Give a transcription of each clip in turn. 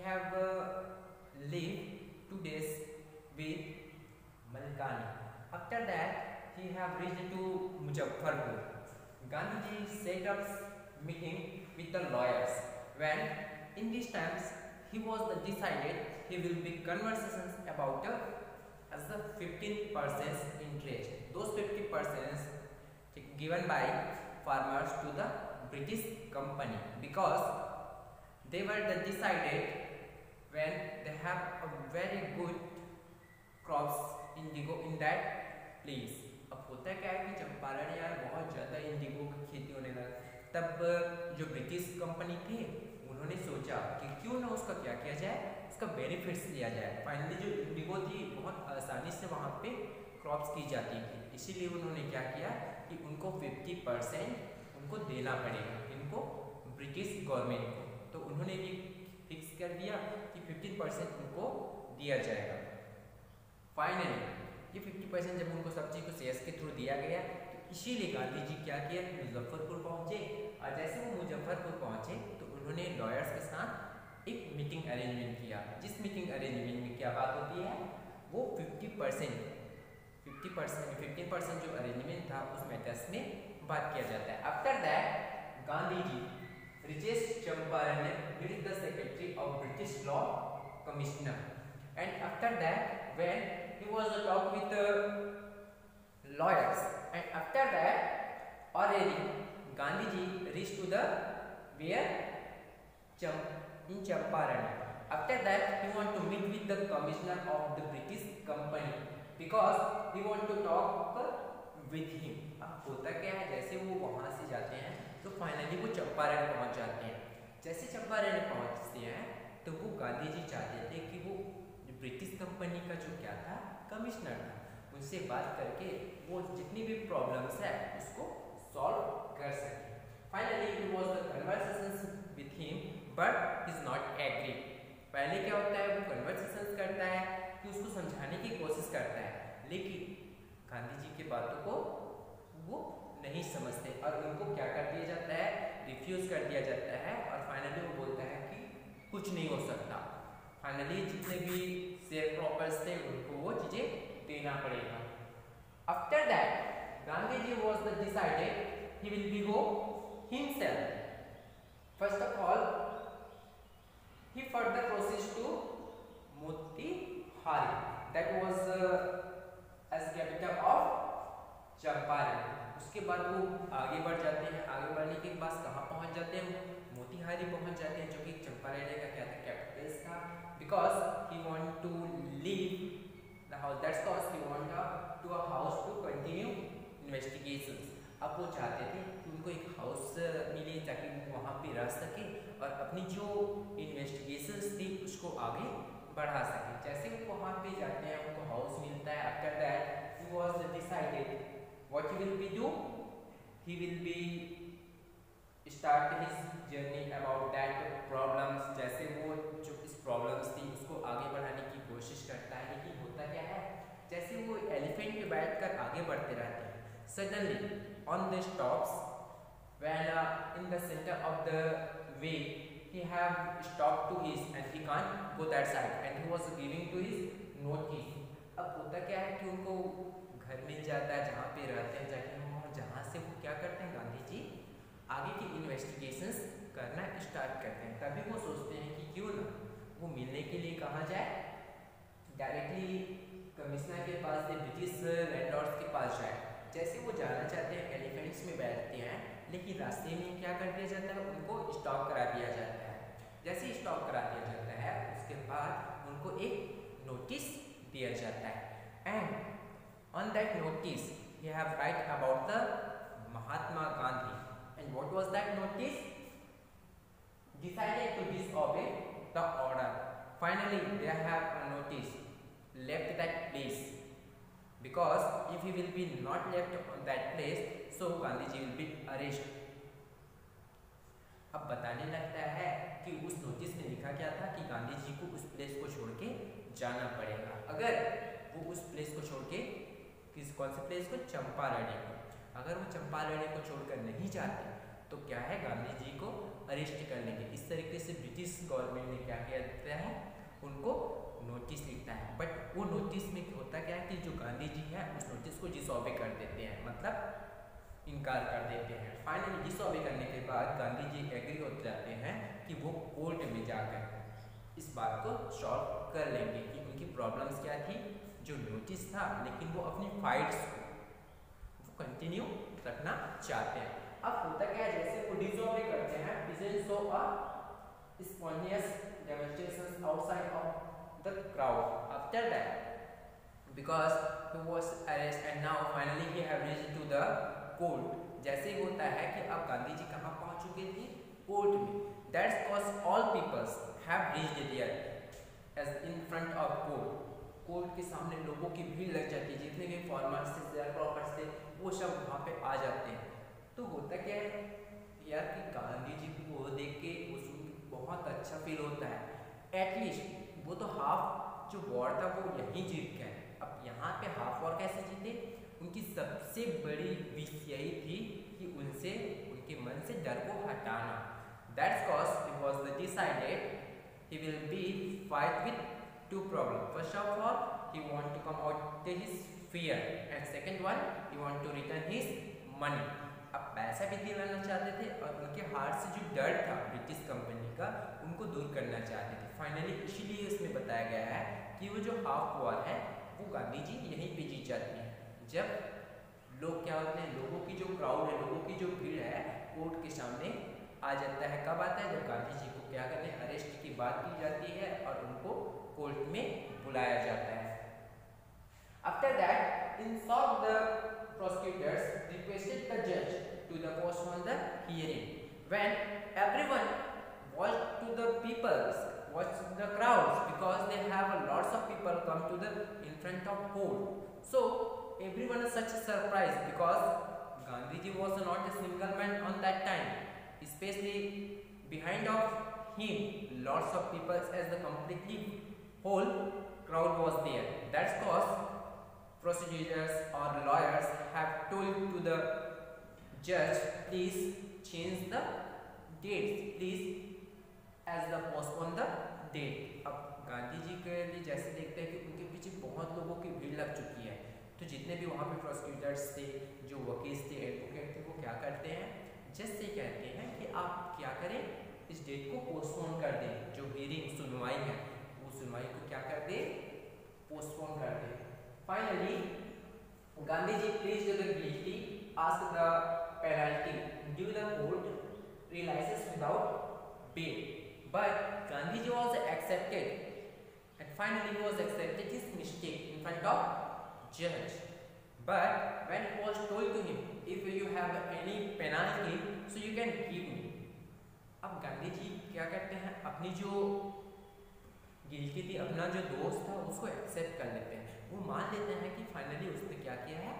have lived 2 days with Malkani. After that, he have reached to Muzaffarpur. Gandhiji set up meeting with the lawyers. When in these times he was decided he will be conversations about as the 15% interest. Those 50% given by farmers to the British company because they were decided when they have a very good crops indigo in that place. अब होता क्या है कि चंपारण यार बहुत ज़्यादा Indigo की खेती होने लगा, तब जो ब्रिटिश कंपनी थे उन्होंने सोचा कि क्यों ना उसका क्या किया जाए, उसका बेनिफिट्स लिया जाए। फाइनली जो इंडिगो थी बहुत आसानी से वहाँ पे क्रॉप्स की जाती थी, इसीलिए उन्होंने क्या किया कि उनको 50% उनको देना पड़ेगा, इनको ब्रिटिश गवर्नमेंट को। तो उन्होंने भी फिक्स कर दिया कि 15% उनको दिया जाएगा। फाइनली ये 50% जब उनको सब चीज़ को शेयर्स के थ्रू दिया गया, तो इसीलिए गांधी जी क्या किया, मुजफ्फरपुर पहुँचे। और जैसे वो मुजफ्फरपुर पहुँचे तो उन्होंने लॉयर्स के साथ एक मीटिंग अरेंजमेंट किया, जिस मीटिंग अरेंजमेंट में क्या बात होती है, वो 15% जो अरेंजमेंट था उस मैटर्स में बात किया जाता है। After that Gandhi ji reaches Champaran with the secretary of British Law Commissioner, and after that when he was a talk with the lawyers, and after that already Gandhi ji reached to the where in Champaran. After that he want to meet with the commissioner of the British company because he want to talk with him. अब होता क्या है, जैसे वो वहाँ से जाते हैं तो फाइनली वो चंपारण पहुँच जाते हैं। जैसे चंपारण पहुँचते हैं तो वो गांधी जी चाहते थे कि वो ब्रिटिश कंपनी का जो क्या था कमिश्नर था, उनसे बात करके वो जितनी भी प्रॉब्लम्स है उसको सॉल्व कर सके। Finally it was the conversations with him but is not agree. पहले क्या होता है, वो कन्वर्सेशंस करता है कि उसको समझाने की कोशिश करता है, लेकिन गांधी जी की बातों को वो नहीं समझते और उनको क्या कर दिया जाता है, रिफ्यूज कर दिया जाता है। और फाइनली वो बोलता है कि कुछ नहीं हो सकता। फाइनली जितने भी शेयर प्रॉपर्स थे उनको वो चीजें देना पड़ेगा। After that Gandhi ji was decided he will be go himself. First of all he further proceed to Motihari, that was as capital of Champaran. उसके बाद वो आगे बढ़ जाते हैं, आगे बढ़ने के बाद कहाँ पहुँच जाते हैं, मोतीहारी पहुँच जाते हैं, जो कि चंपारण का क्या था, कैपिटल था। Because he want to leave the house, that's cause he want to a house to continue investigations. अब वो चाहते थे कि उनको एक हाउस मिले ताकि वो वहाँ पे रह सके और अपनी जो इन्वेस्टिगेशंस थी उसको आगे बढ़ा सके। जैसे वो वहाँ पे जाते हैं उनको हाउस मिलता है। After that he was decided what he will be do, he will be start his journey about that problems। जैसे वो जो इस प्रॉब्लम्स थी उसको आगे बढ़ाने की कोशिश करता है, लेकिन होता क्या है, जैसे वो एलिफेंट पे बैठकर आगे बढ़ते रहते हैं, suddenly on the stops when in the center of the way he have stopped to his and he can't go that side and he was giving to his notice। अब होता क्या है कि उनको घर मिल जाता है जहाँ पे रहते हैं, जाके वहाँ जहाँ से वो क्या करते हैं, गांधी जी आगे की इन्वेस्टिगेशंस करना स्टार्ट करते हैं। तभी वो सोचते हैं कि क्यों ना वो मिलने के लिए कहाँ जाए, डायरेक्टली कमिश्नर के पास से ब्रिटिश लैंडलॉर्ड्स के पास जाए। जैसे वो जाना चाहते हैं एलिफेंट्स में बैठते हैं, लेकिन रास्ते में क्या कर दिया जाता है, उनको स्टॉप करा दिया जाता है। जैसे स्टॉप करा दिया जाता है उसके बाद उनको एक नोटिस दिया जाता है and on that notice he have write about the Mahatma Gandhi, and what was that notice, decided to disobey the order. Finally they have a notice left that place because if he will be not left on that place so Gandhi ji will be arrested। अब बताने लगता है कि उस notice में लिखा क्या था कि गांधी जी को उस प्लेस को छोड़ के जाना पड़ेगा। अगर वो उस प्लेस को छोड़ के कौन से प्लेस को, चंपारण को, अगर वो चंपारण को छोड़कर नहीं जाते तो क्या है, गांधी जी को अरेस्ट कर लेंगे। इस तरीके से ब्रिटिश ब्रिटिश गवर्नमेंट ने क्या किया देता है, उनको नोटिस लिखता है। बट वो नोटिस में होता क्या है कि जो गांधी जी है उस नोटिस को डिसऑबे कर देते हैं, मतलब इनकार कर देते हैं। फाइनली डिसऑबे करने के बाद गांधी जी एग्री हो जाते हैं कि वो कोर्ट में जाकर इस बात को सॉल्व कर लेंगे कि उनकी प्रॉब्लम्स क्या थी, जो नोटिस था, लेकिन वो अपनी फाइट्स को वो कंटिन्यू रखना चाहते हैं। अब होता क्या है, जैसे वो डिसऑबे करते हैं, peasants saw a spontaneous demonstrations outside of the crowd after that because he was arrested and now finally he have reached to the court। जैसे होता है कि अब गांधी जी कहाँ पहुँच चुके थे, कोर्ट में। That's cause all peoples have reached there as in front of court। Court के सामने लोगों की भीड़ लग जाती है, जितने भी फॉर्मर्स थे, शेयर प्रॉपर्स थे, वो सब वहाँ पे आ जाते हैं। तो होता क्या है यार कि गांधी जी को वो देख के उसको बहुत अच्छा फील होता है, एटलीस्ट वो तो हाफ जो वॉर था वो यहीं जीत गए। अब यहाँ पे हाफ वॉर कैसे जीते, उनकी सबसे बड़ी विश यही थी कि उनसे उनके मन से डर को हटाना। That's cause it was decided he will be fight with two problems। First of all, he want to come out his fear and second one he want to return his money। अब पैसा भी दिलाना चाहते थे और उनके heart से जो डर था ब्रिटिश कंपनी का उनको दूर करना चाहते थे। फाइनली इसीलिए इसमें बताया गया है कि वो जो हाफ वॉर है वो गांधी जी यहीं पे जीत जाती हैं। जब लोग क्या होते हैं, लोगों की जो क्राउड है, लोगों की जो भीड़ है कोर्ट के सामने आ जाता है। कब आता है, जब गांधी जी को क्या करते हैं, अरेस्ट की बात की जाती है और उनको कोर्ट में बुलाया जाता है। After that, in short, the prosecutors requested the judge to the postpone the hearing. When everyone watched to the peoples, watched the crowds, because they have lots of people come to the in front of court. So everyone is such a surprise because Gandhi ji was not a single man on that time. Especially behind of him, lots of people as the completely whole crowd was there. That's cause prosecutors or lawyers have told to the judge, please change the dates, please as the postpone the date। अब गांधी जी के लिए जैसे देखते हैं कि उनके पीछे बहुत लोगों की भीड़ लग चुकी है, तो जितने भी वहाँ पे प्रोसिक्यूटर्स थे, जो वकील थे, एडवोकेट थे, वो क्या करते हैं, जज से कहते हैं कि आप क्या करें, इस डेट को पोस्टपोन कर दें। जो हियरिंग सुनवाई है वो सुनवाई को क्या कर दे, पोस्टपोन कर दे। Finally, Gandhi ji pleaded to the guilty, asked the penalty due the court realizes without bail, but Gandhi ji was accepted, and finally he was accepted his mistake in front of judge। But when it was told to him, if you have any penalty, so you can give me। अब गांधी जी क्या करते हैं, अपनी जो guilty थी, अपना जो दोस्त था उसको एक्सेप्ट कर लेते हैं। वो मान लेते हैं कि फाइनली उसने क्या किया है,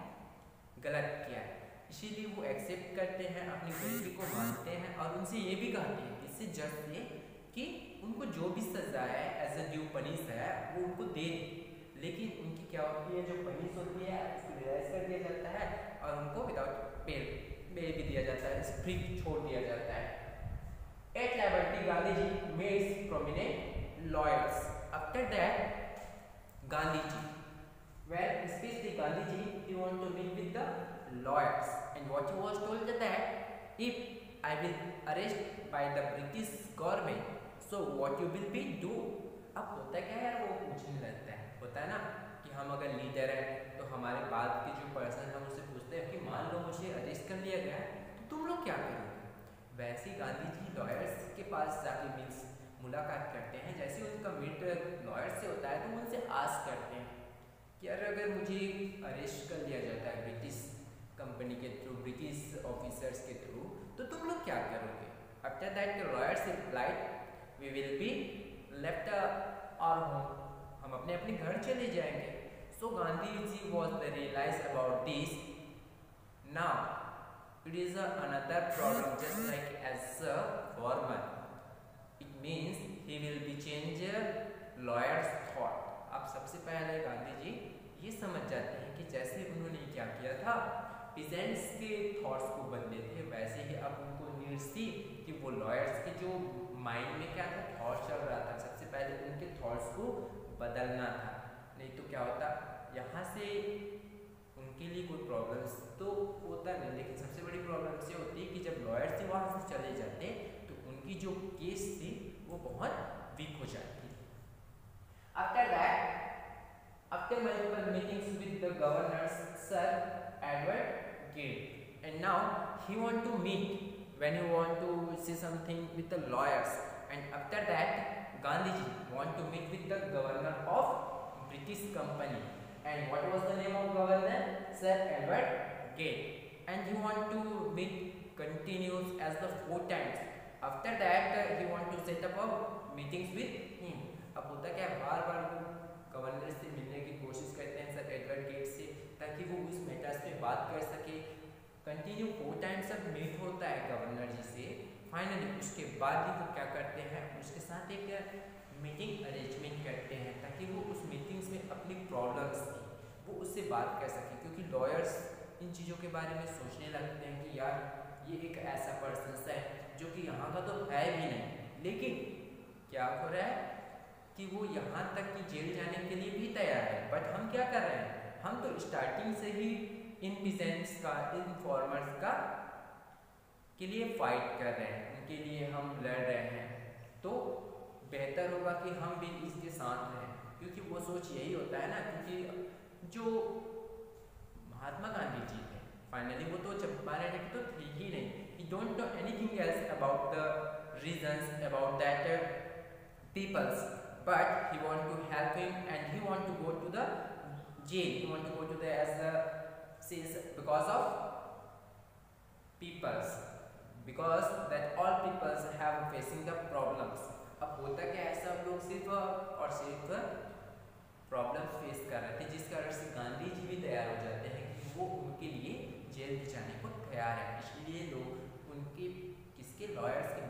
गलत किया है, इसीलिए वो एक्सेप्ट करते हैं, अपनी गलती को मानते हैं और उनसे ये भी कहते हैं इससे जज से कि उनको जो भी सजा है एज अ ड्यू पनिश है वो उनको दे। लेकिन उनकी क्या होती है, जो पनिश होती है उसको रिलाइज कर दिया जाता है और उनको विदाउट बेल भी दिया जाता है, फ्री छोड़ दिया जाता है। At liberty Gandhi ji made prominent lawyers। After that, Gandhi ji, well, especially Gandhi ji, he want to meet with the lawyers, and what he was told that if I will arrest by the British government, so what you will be do। अब होता क्या है यार, वो पूछने लगता है, होता है ना कि हम अगर लीडर है तो हमारे बाद के जो पर्सन हम उससे पूछते हैं कि मान लो मुझे अरेस्ट कर लिया गया तो तुम लोग क्या करोगे। वैसे गांधी जी लॉयर्स के पास जाके मीन्स मुलाकात करते हैं। जैसे उनका मीट लॉयर से होता है तो उनसे आस्क करते हैं कि यार अगर मुझे अरेस्ट कर लिया जाता है ब्रिटिश कंपनी के थ्रू, ब्रिटिश ऑफिसर्स के थ्रू, तो तुम लोग क्या करोगे। After that the lawyers replied, we will be left our home, हम अपने अपने घर चले जाएंगे। So Gandhi ji was the realise about this. Now it is another problem just like as a former, means he will be change lawyer's thought। अब सबसे पहले गांधी जी ये समझ जाते हैं कि जैसे उन्होंने क्या किया था, पीजेंट्स के थॉट्स को बदले थे, वैसे ही अब उनको नीड्स थी कि वो लॉयर्स के जो माइंड में क्या था, बदलना था, नहीं तो क्या होता यहाँ से उनके लिए कोई प्रॉब्लम्स तो होता नहीं, लेकिन सबसे बड़ी प्रॉब्लम्स ये होती है कि जब लॉयर्स से वहाँ से चले जाते तो उनकी जो केस थी वो बहुत वीक हो जाती। After that, after multiple meetings with the governors, sir Edward Gait, and now he want to meet when he want to say something with the lawyers, and after that Gandhiji want to meet with the governor of British company, and what was the name of governor? Sir Edward Gate, and he want to meet continues as the 4 times. After that he want to set up a meetings with him. अब होता क्या है, बार बार वो governor से मिलने की कोशिश करते हैं सर एडवर्ड गेट से, ताकि वो उस मैटर्स पे बात कर सके। कंटिन्यू 4 टाइम्स अब मीट होता है गवर्नर जी से। फाइनली उसके बाद ही वो क्या करते हैं, उसके साथ एक मीटिंग अरेंजमेंट करते हैं ताकि वो उस मीटिंग्स में अपनी प्रॉब्लम्स थी वो उससे बात कर सके, क्योंकि लॉयर्स इन चीज़ों के बारे में सोचने लगते हैं कि यार ये एक ऐसा पर्सन है जो कि यहाँ का तो है भी नहीं, लेकिन क्या हो रहा है कि वो यहाँ तक कि जेल जाने के लिए भी तैयार है। बट हम क्या कर रहे हैं, हम तो स्टार्टिंग से ही इनडिसेंट्स का, इनफॉर्मर्स का के लिए फाइट कर रहे हैं, उनके लिए हम लड़ रहे हैं, तो बेहतर होगा कि हम भी इसके साथ रहें, क्योंकि वो सोच यही होता है ना, क्योंकि जो महात्मा गांधी जी थे फाइनली वो तो चंपारण रेड्डी तो थे ही नहीं, he don't know anything else about the reasons about that peoples, but he want to help him and he want to go to the jail, he want to go to the as the says because of peoples, because that all peoples have facing the problems. अब होता क्या है, सब लोग सिर्फ और सिर्फ problems face कर रहे थे, जिस कारण से गांधी जी भी तैयार हो जाते हैं कि वो उनके लिए जेल भी जाने को तैयार है। इसलिए लोग उनके किसके लॉयर्स के